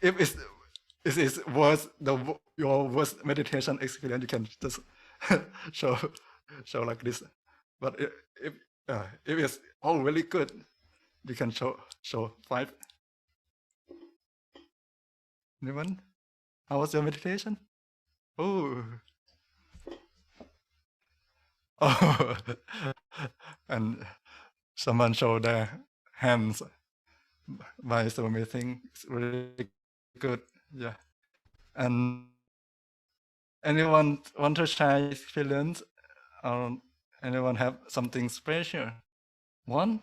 if it's worse, your worst meditation experience, you can just show show like this. But if it's all really good, you can show 5. Anyone? How was your meditation? Oh, oh, and someone showed their hands by submitting. It's really good. Yeah. And anyone want to share experience, or anyone have something special? One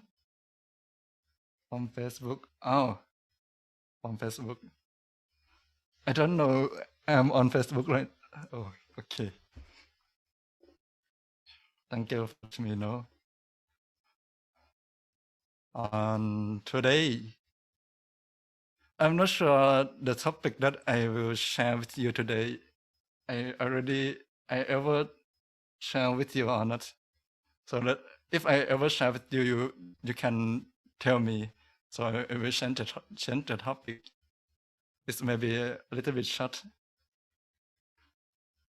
from Facebook. Oh, from Facebook. I don't know. I'm on Facebook, right? Oh, okay. Thank you for letting me know. Today, I'm not sure the topic that I will share with you today. I ever share with you or not. So that if I ever share with you, you can tell me. So I will change the topic. It's maybe a little bit short.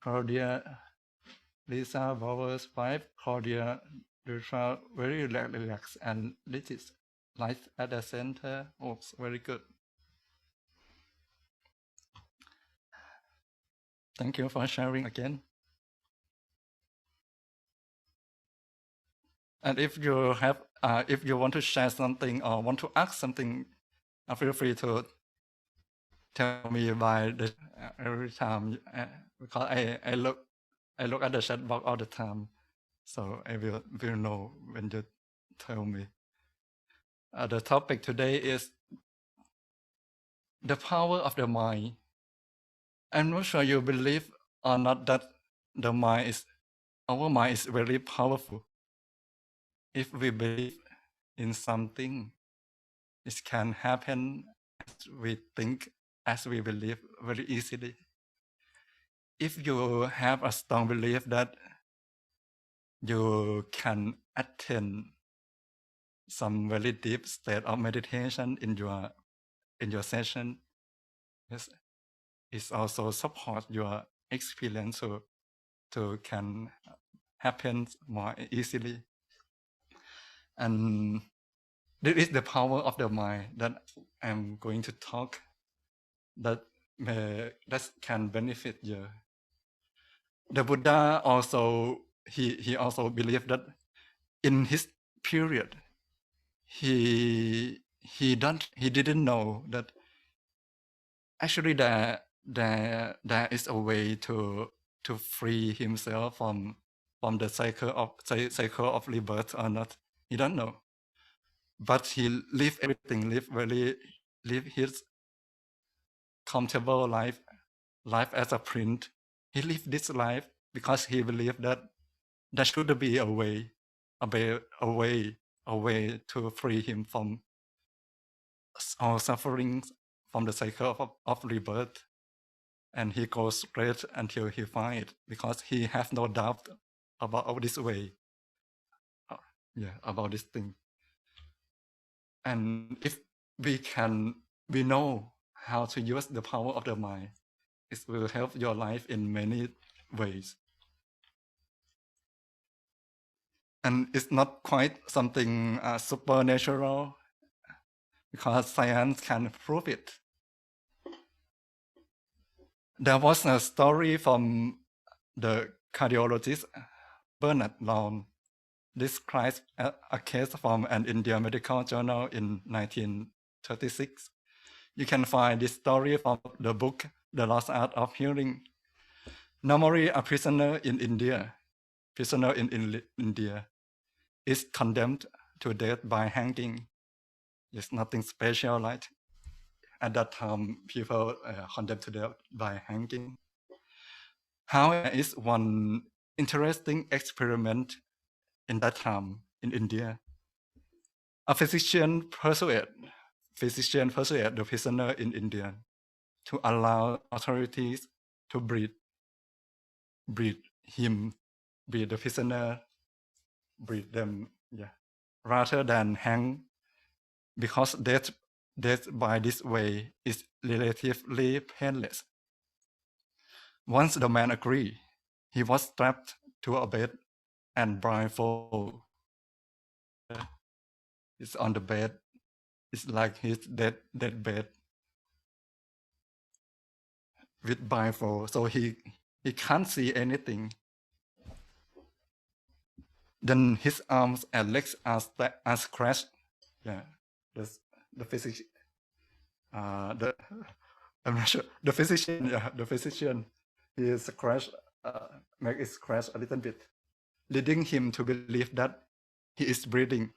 Claudia, Lisa, Bowers, 5, Claudia, Lutra, very relaxed, and this is life at the center. Oh, very good. Thank you for sharing again. And if you have, if you want to share something or want to ask something, feel free to tell me by the every time, because I look at the chat box all the time, so I will know when you tell me. The topic today is the power of the mind. I'm not sure you believe or not that our mind is very powerful. If we believe in something, it can happen as we think, as we believe very easily. If you have a strong belief that you can attain some very deep state of meditation in your session, yes, it also support your experience to can happen more easily. And this is the power of the mind that I'm going to talk that can benefit you. The Buddha also he also believed that in his period he didn't know that actually there is a way to free himself from the cycle of rebirth or not. He don't know, but he live everything, live his comfortable life as a prince. He lived this life because he believed that there should be a way to free him from all sufferings, from the cycle of rebirth. And he goes straight until he finds it, because he has no doubt about this way, about this thing. And if we know how to use the power of the mind, it will help your life in many ways. And it's not quite something supernatural, because science can prove it. There was a story from the cardiologist Bernard Long describes a case from an Indian medical journal in 1936. You can find this story from the book The Lost Art of Healing. Normally, a prisoner in India is condemned to death by hanging. There's nothing special, like at that time people condemned to death by hanging. However, there is one interesting experiment in that time in India. A physician persuaded the prisoner in India to allow authorities to breed the prisoner, breed them, rather than hang, because death death by this way is relatively painless. Once the man agreed, he was strapped to a bed and blindfolded. He's on the bed. It's like his dead bed with blindfold, so he can't see anything. Then his arms and legs are scratched. Yeah, the physician. The I'm not sure. The physician. Yeah, the physician. He is scratched. Make it scratch a little bit, leading him to believe that he is breathing.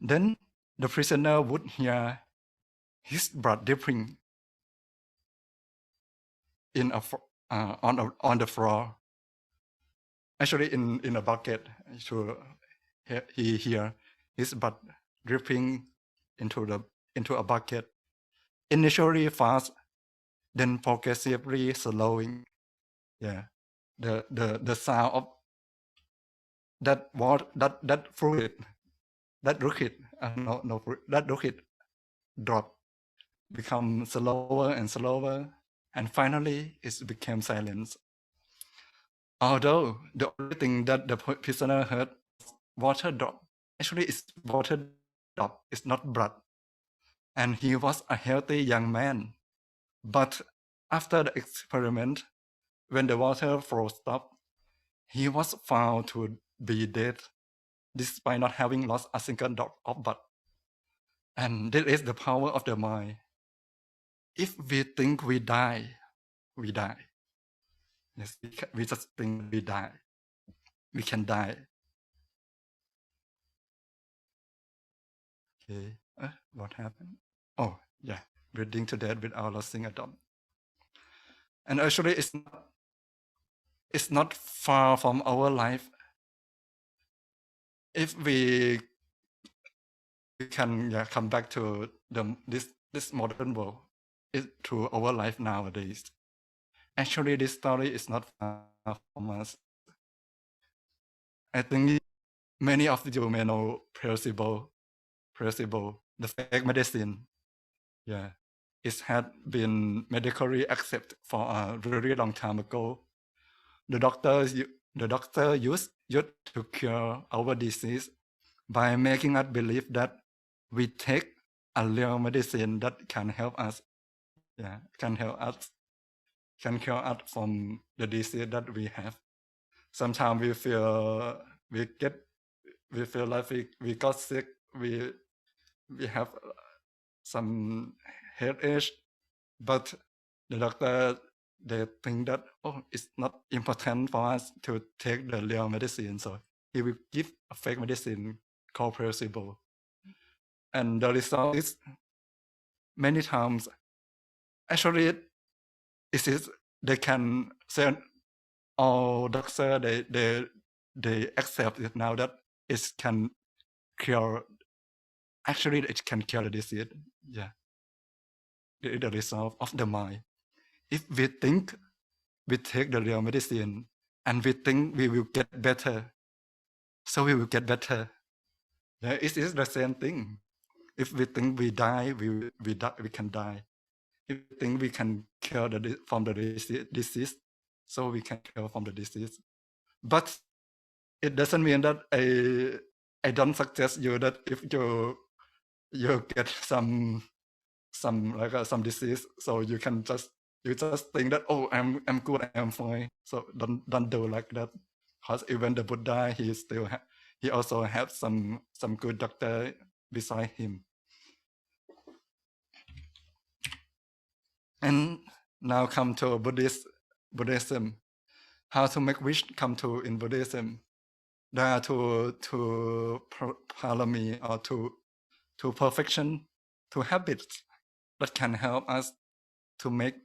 Then the prisoner would hear his blood dripping in on the floor. Actually, in a bucket. So he hear his blood dripping into a bucket. Initially fast, then progressively slowing. Yeah, the sound of that water, that fluid, that liquid, that liquid drop become slower and slower, and finally it became silence. Although the only thing that the prisoner heard was water drop. Actually, it's water drop. It's not blood. And he was a healthy young man. But after the experiment, when the water flow stopped, he was found to be dead, despite not having lost a single drop of blood. And this is the power of the mind. If we think we die, we die. Yes, we just think we die. We can die. Okay. What happened? Oh, yeah. Breathing to death without losing a drop. And actually, it's not far from our life. If we can come back to this modern world, to our life nowadays. Actually, this story is not far from us. I think many of you may know placebo, the fake medicine. Yeah, it had been medically accepted for a very long time ago. The doctor used it to cure our disease by making us believe that we take a real medicine that can help us. Yeah, can cure us from the disease that we have. Sometimes we feel like we got sick. We have some headache, but the doctor, they think that it's not important for us to take the real medicine, so he will give a fake medicine called placebo. And the result is many times actually it is they can say all doctor they accept it now that it can cure. Actually, it can cure the disease. Yeah, the result of the mind. If we think we take the real medicine and we think we will get better, so we will get better. Yeah, it is the same thing. If we think we die, we can die. If we think we can cure from the disease, so we can cure from the disease. But it doesn't mean that I don't suggest you that if you get some some disease, so you just think that I'm good, I'm fine. So don't do like that, because even the Buddha, he also have some good doctor beside him. And now come to Buddhism. How to make wish come true in Buddhism? There are two parami, or to perfection, to habits that can help us to make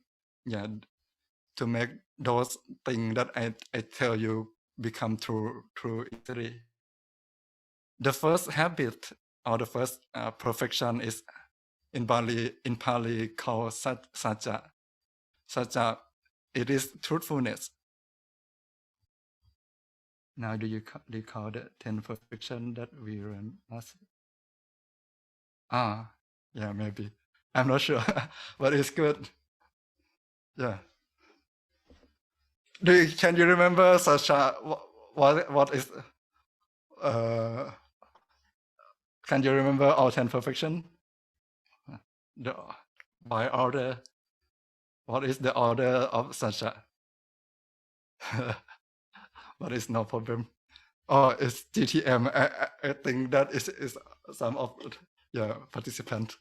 those things that I tell you become true easily. The first habit, or the first perfection, is in Pali called saja. Saja, it is truthfulness. Now, do you recall the 10 perfection that we learned last? Yeah, maybe. I'm not sure, but it's good. Yeah. Can you remember such a what is uh can you remember all 10 perfection? The by order. What is the order of such a but it's no problem. Oh, it's GTM. I think that is some of yeah participant.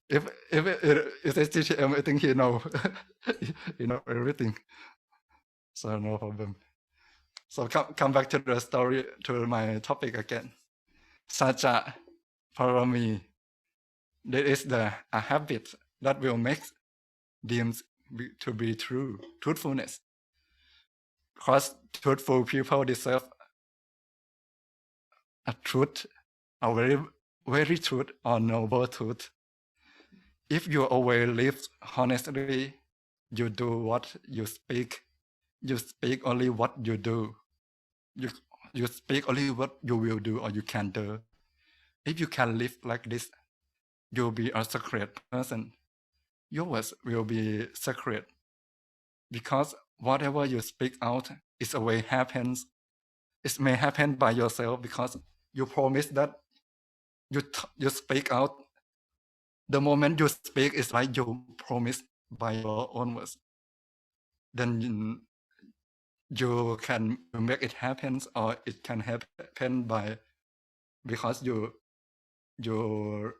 If it is GTM, I think he know he know everything. So no problem. So come back to the story to my topic again. Saja parami. That is a habit that will make deems to be true, truthfulness. Because truthful people deserve a truth, a very truth or noble truth. If you always live honestly, you do what you speak. You speak only what you do. You, you speak only what you will do or you can do. If you can live like this, you'll be a sacred person. Your words will be sacred because whatever you speak out is a way happens. It may happen by yourself because you promise that you speak out. The moment you speak is like you promise by your own words. Then you can make it happen, or it can happen by because you you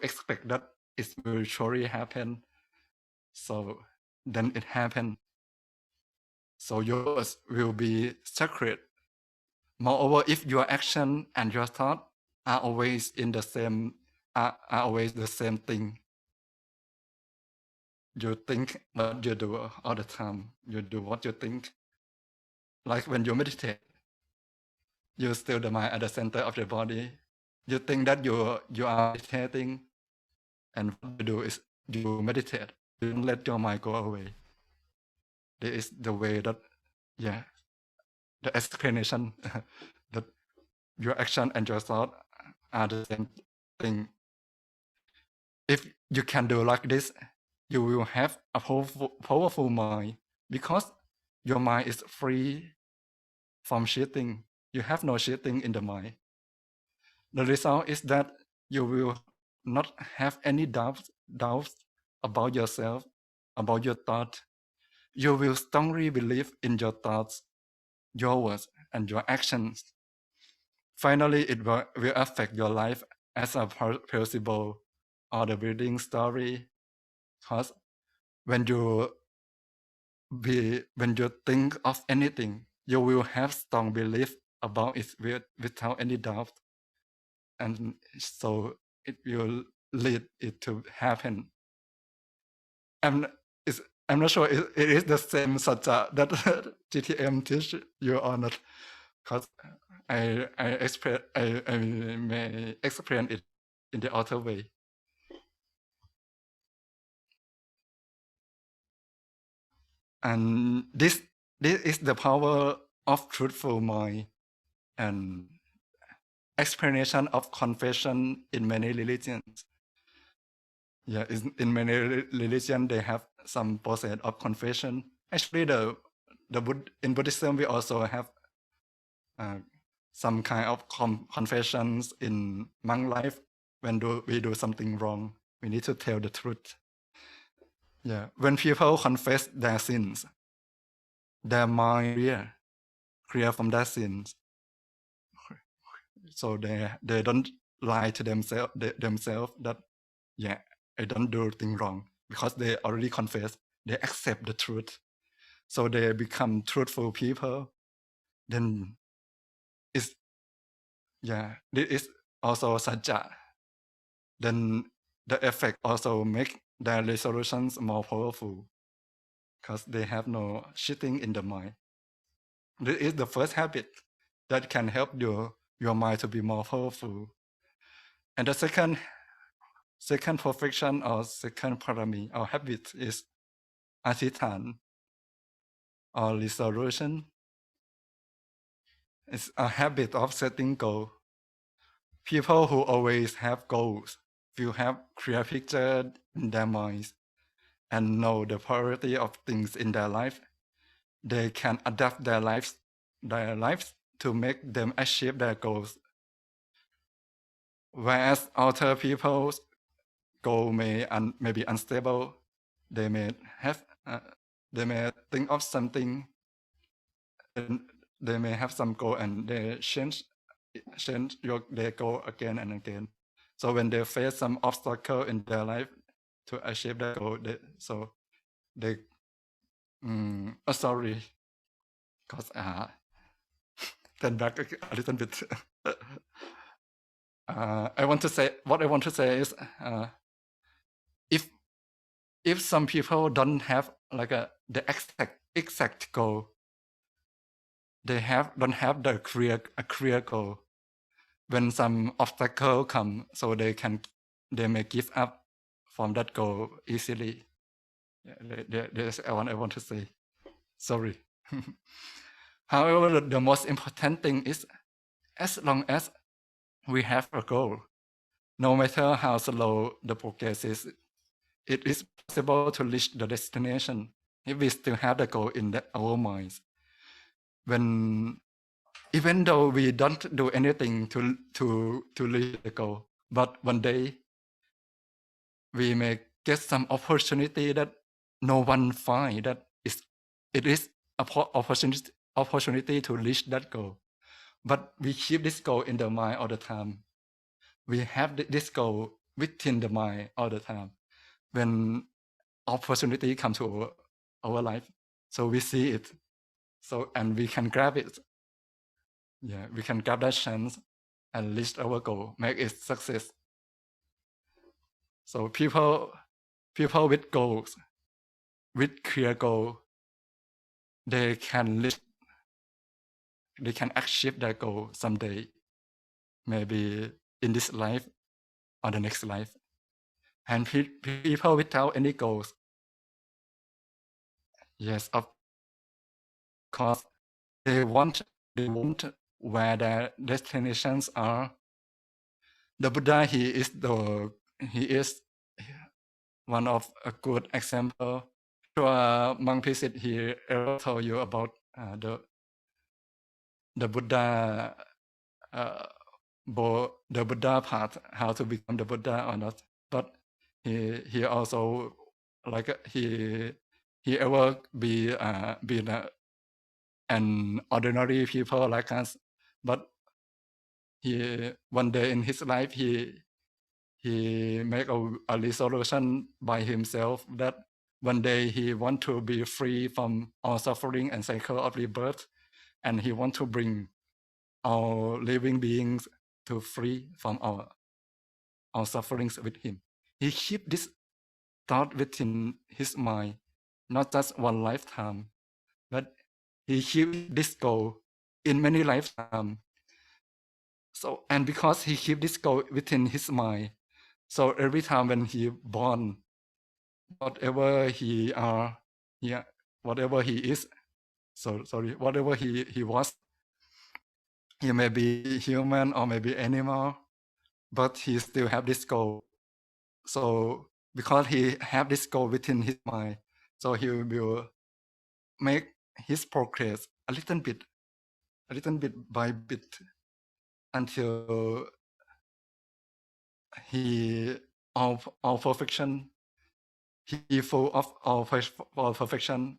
expect that it will surely happen. So then it happen. So yours will be sacred. Moreover, if your action and your thought are always in the same are always the same thing, you think what you do all the time. You do what you think. Like when you meditate, you still the mind at the center of the body. You think that you are meditating, and what you do is you meditate. You don't let your mind go away. This is the way that, yeah, the explanation that your action and your thought are the same thing. If you can do like this, you will have a powerful mind because your mind is free from cheating. You have no cheating in the mind. The result is that you will not have any doubts about yourself, about your thought. You will strongly believe in your thoughts, your words, and your actions. Finally, it will affect your life as a possible or the building story. Because when when you think of anything, you will have strong belief about it without any doubt, and so it will lead it to happen. I'm is I'm not sure it is the same saja that GTM teach you or not, because I may explain it in the other way. And this is the power of truthful mind and explanation of confession in many religions. Yeah, in many religions they have some process of confession. Actually, in Buddhism we also have uh, some kind of confessions in monk life. When we do something wrong, we need to tell the truth. Yeah, when people confess their sins, their mind clear from their sins, so they don't lie to themselves that yeah, I don't do thing wrong, because they already confess, they accept the truth, so they become truthful people. Then it's yeah, this is also saja. Then the effect also make their resolutions more powerful because they have no shitting in the mind. This is the first habit that can help your mind to be more powerful. And the second perfection or second parami or habit is atithan or resolution. It's a habit of setting goals. People who always have goals will have clear picture in their minds and know the priority of things in their life, they can adapt their lives to make them achieve their goals. Whereas other people's goal may be unstable, they may have they may think of something, and they may have some goal and they change their goal again and again. So when they face some obstacle in their life to achieve their goal, they sorry, because turn back a little bit. I want to say is if some people don't have like the exact goal, they don't have the clear goal. When some obstacle come, so they may give up from that goal easily. That's what I want to say. Sorry. However, the most important thing is, as long as we have a goal, no matter how slow the progress is, it is possible to reach the destination if we still have the goal in our minds. Even though we don't do anything to reach the goal, but one day we may get some opportunity that no one find that it is a opportunity to reach that goal. But we keep this goal in the mind all the time. We have this goal within the mind all the time. When opportunity comes to our life, so we see it, and we can grab it. Yeah, we can grab that chance and reach our goal, make it success. So people with goals, with clear goal, they can achieve their goal someday, maybe in this life or the next life. And people without any goals, yes, of course, they want where their destinations are. The Buddha, he is one of a good example. Sure, Monk Pisit, he ever told you about the Buddha, the Buddha path, how to become the Buddha or not. But he also he ever been an ordinary people like us, but he one day in his life he make a resolution by himself that one day he want to be free from all suffering and cycle of rebirth, and he want to bring all living beings to free from our sufferings with him. He keep this thought within his mind, not just one lifetime, but he keep this goal in many lifetimes. So, and because he keep this goal within his mind, so every time when he born, whatever he are, whatever he is, whatever he was, he may be human or maybe animal, but he still have this goal. So because he have this goal within his mind, so he will make his progress a little bit by bit, until he all perfection. He full of all perfection.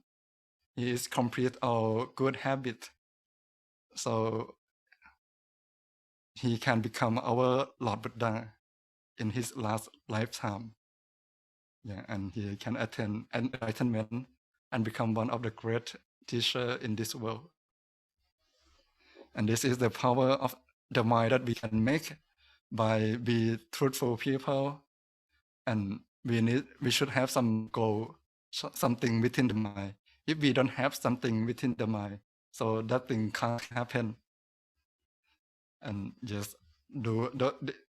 He is complete all good habit. So he can become our Lord Buddha in his last lifetime. Yeah, and he can attain enlightenment and become one of the great teacher in this world. And this is the power of the mind that we can make by be truthful people. And we should have some goal, something within the mind. If we don't have something within the mind, so that thing can't happen. And just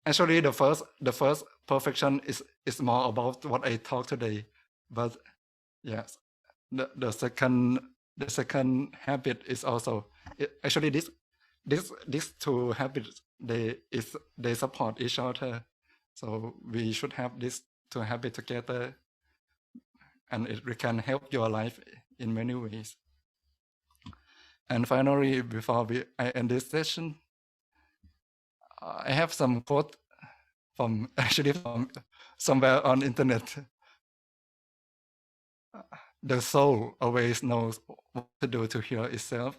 actually the first perfection is more about what I talked today. But yes, the second habit is also actually these two habits, they support each other. So we should have this to have it together, and it can help your life in many ways. And finally, before I end this session, I have some quote from actually from somewhere on internet. The soul always knows what to do to heal itself.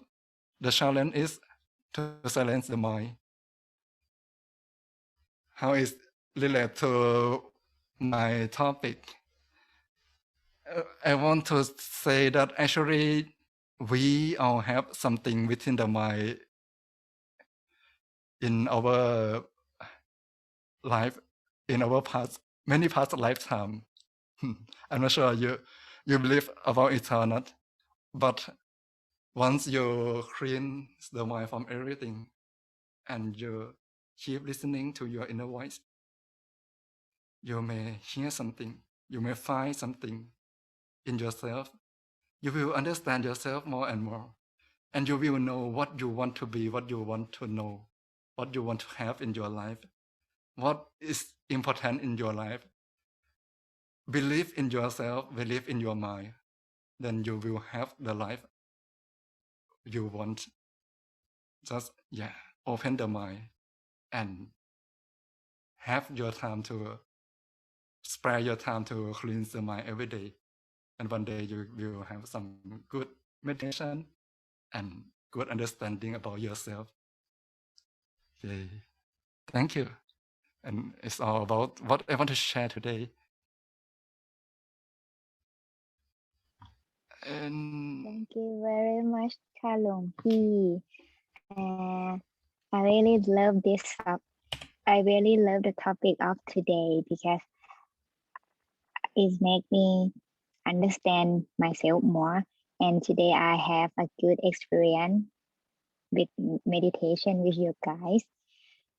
The challenge is to silence the mind. How is related to my topic? I want to say that actually we all have something within the mind in our life, in our past, many past lifetime. I'm not sure you believe about it or not, but once you clean the mind from everything and you keep listening to your inner voice, you may hear something, you may find something in yourself. You will understand yourself more and more, and you will know what you want to be, what you want to know, what you want to have in your life, what is important in your life. Believe in yourself, believe in your mind, then you will have the life you want. Just open the mind and have your time to spare your time to cleanse the mind every day. And one day you will have some good meditation and good understanding about yourself. Okay. Thank you. And it's all about what I want to share today. And Thank you very much, Kalong P. I really love this I really love the topic of today because it makes me understand myself more. And today I have a good experience with meditation with you guys.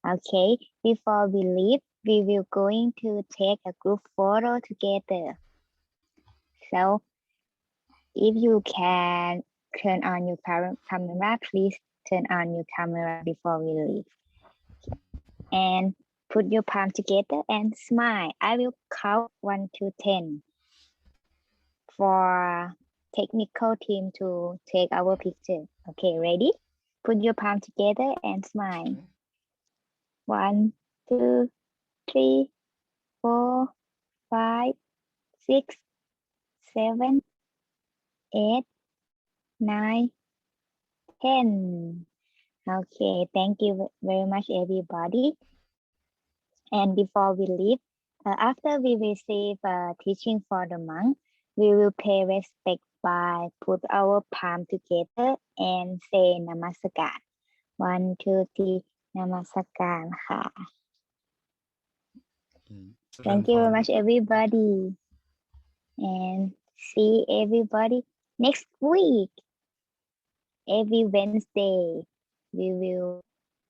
Okay, before we leave, we will going to take a group photo together. So if you can turn on your camera, please turn on your camera before we leave. And put your palm together and smile. I will count 1 to 10 for technical team to take our picture. Okay, ready? Put your palm together and smile. okay. 1, 2, 3, 4, 5, 6, 7, 8, 9, 10. Okay, thank you very much, everybody. And before we leave, after we receive teaching for the monk, we will pay respect by put our palm together and say Namaskar. 1, 2, 3, Namaskar. Thank you very much, everybody. And see everybody next week. Every Wednesday, we will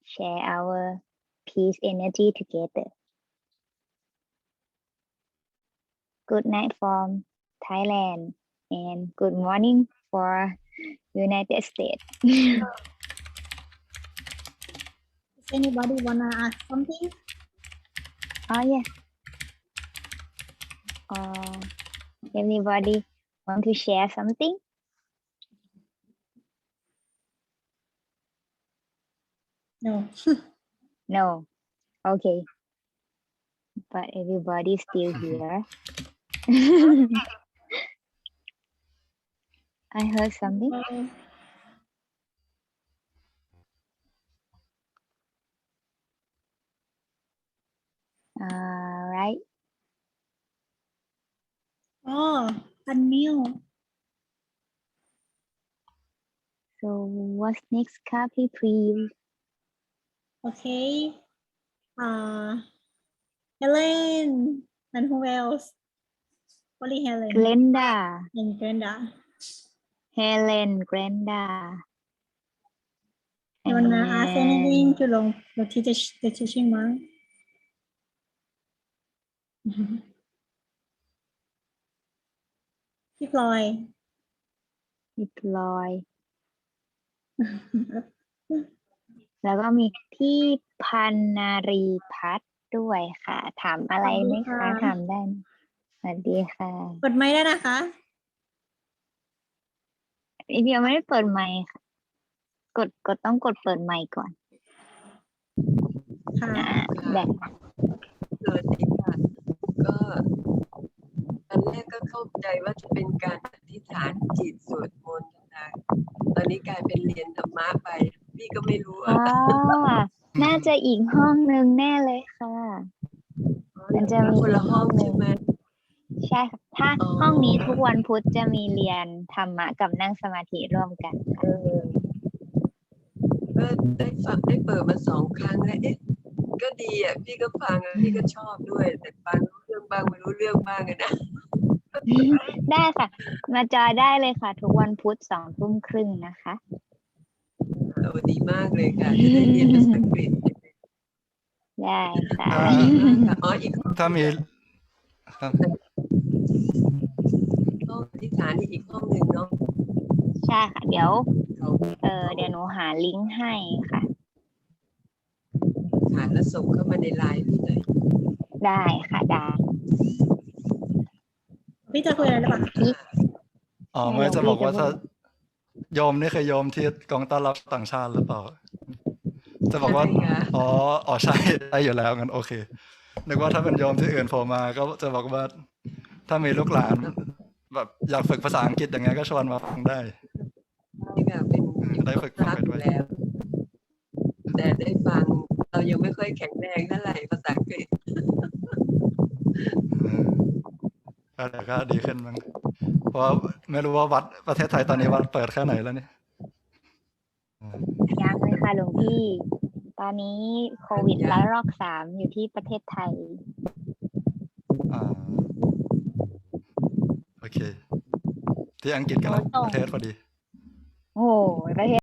share our peace energy together. Good night from Thailand and good morning for United States. Does anybody wanna ask something? Oh yeah. Anybody want to share something? No. No. Okay. But everybody's still here. I heard something. Right. Oh, unmute. So what's next, Kapi, please? Okay. Helen. And who else? Only Helen. Glenda. And Glenda. Helen, Glenda. You wanna ask anything to the teaching monk?พี่พลอย พี่พลอย แล้วก็มีพี่พันนารีพัฒน์ ด้วยค่ะ ถามอะไรไหมคะถามได้นะสวัสดีค่ะ กดไมค์ได้นะคะ อีเดียวไม่ได้เปิดไมค์ค่ะ ต้องกดเปิดไมค์ก่อน ค่ะ ได้ สวัสดีค่ะก็ตอนแรกก็เข้าใจว่าจะเป็นการอธิษฐานจิตสวดมนต์นะตอนนี้กลายเป็นเรียนธรรมะไปพี่ก็ไม่รู้ อ๋อ น่าจะอีกห้องหนึ่งแน่เลยค่ะ มันจะมี คนละห้อง ห ใช่ไหม ใช่ค่ะถ้า อ๋อ ห้องนี้ทุกวันพุธจะมีเรียนธรรมะกับนั่งสมาธิร่วมกันค่ะ ก็ได้ฟังได้เปิดมา2 ครั้งแล้วก็ดีอ่ะพี่ก็ฟังพี่ก็ชอบด้วย แต่ฟังรู้เรื่องบ้างไม่รู้เรื่องบ้างนะ ได้ค่ะ มาจอยได้เลยค่ะ ทุกวันพุธ20:30นะคะ ดีมากเลยค่ะจะได้เรียนภาษาอังกฤษ ได้ค่ะ ถ้า ดีมากค่ะอ๋ออีกห้อง ถ้ามีครับ ห้องอธิษฐานนี่อีกห้องหนึ่งเนาะ ใช่ค่ะ เดี๋ยว เขา เดี๋ยวหนูหาลิงก์ให้ค่ะ ฐานแล้วส่งเข้ามาในไลน์พี่หน่อย ได้ค่ะ ได้ พี่จะคุยอะไรหรือเปล่า นี่ อ๋อ ใช่ ไม่ หลวง จะ พี่ บอกว่า จะพูด ถ้าโยมนี่คือโยมที่กองต้อนรับต่างชาติหรือเปล่า จะบอกว่า ใช่ค่ะ อ๋อใช่ได้อยู่แล้วงั้นโอเคนึกว่าถ้าเป็นโยมที่อื่นโผล่มาก็จะบอกว่า ถ้ามีลูกหลานแบบอยากฝึกภาษาอังกฤษอย่างเงี้ยก็ชวนมาฟังได้ นี่ค่ะเป็น ได้ฝึกฟังไปด้วย แล้ว แต่ได้ฟังเรายังไม่ค่อยแข็งแรงเท่าไหร่ภาษาอังกฤษ ก็เดี๋ยวก็ดีขึ้นมั้งเพราะไม่รู้ว่าวัดประเทศไทยตอนนี้วัดเปิดแค่ไหนแล้วเนี่ย ยังเลยค่ะหลวงพี่ ตอนนี้โควิดระลอก 3อยู่ที่ประเทศไทย อ่าโอเค ที่อังกฤษกำลัง โอ้ตรง ประเทศพอดี โอ้โหประเทศ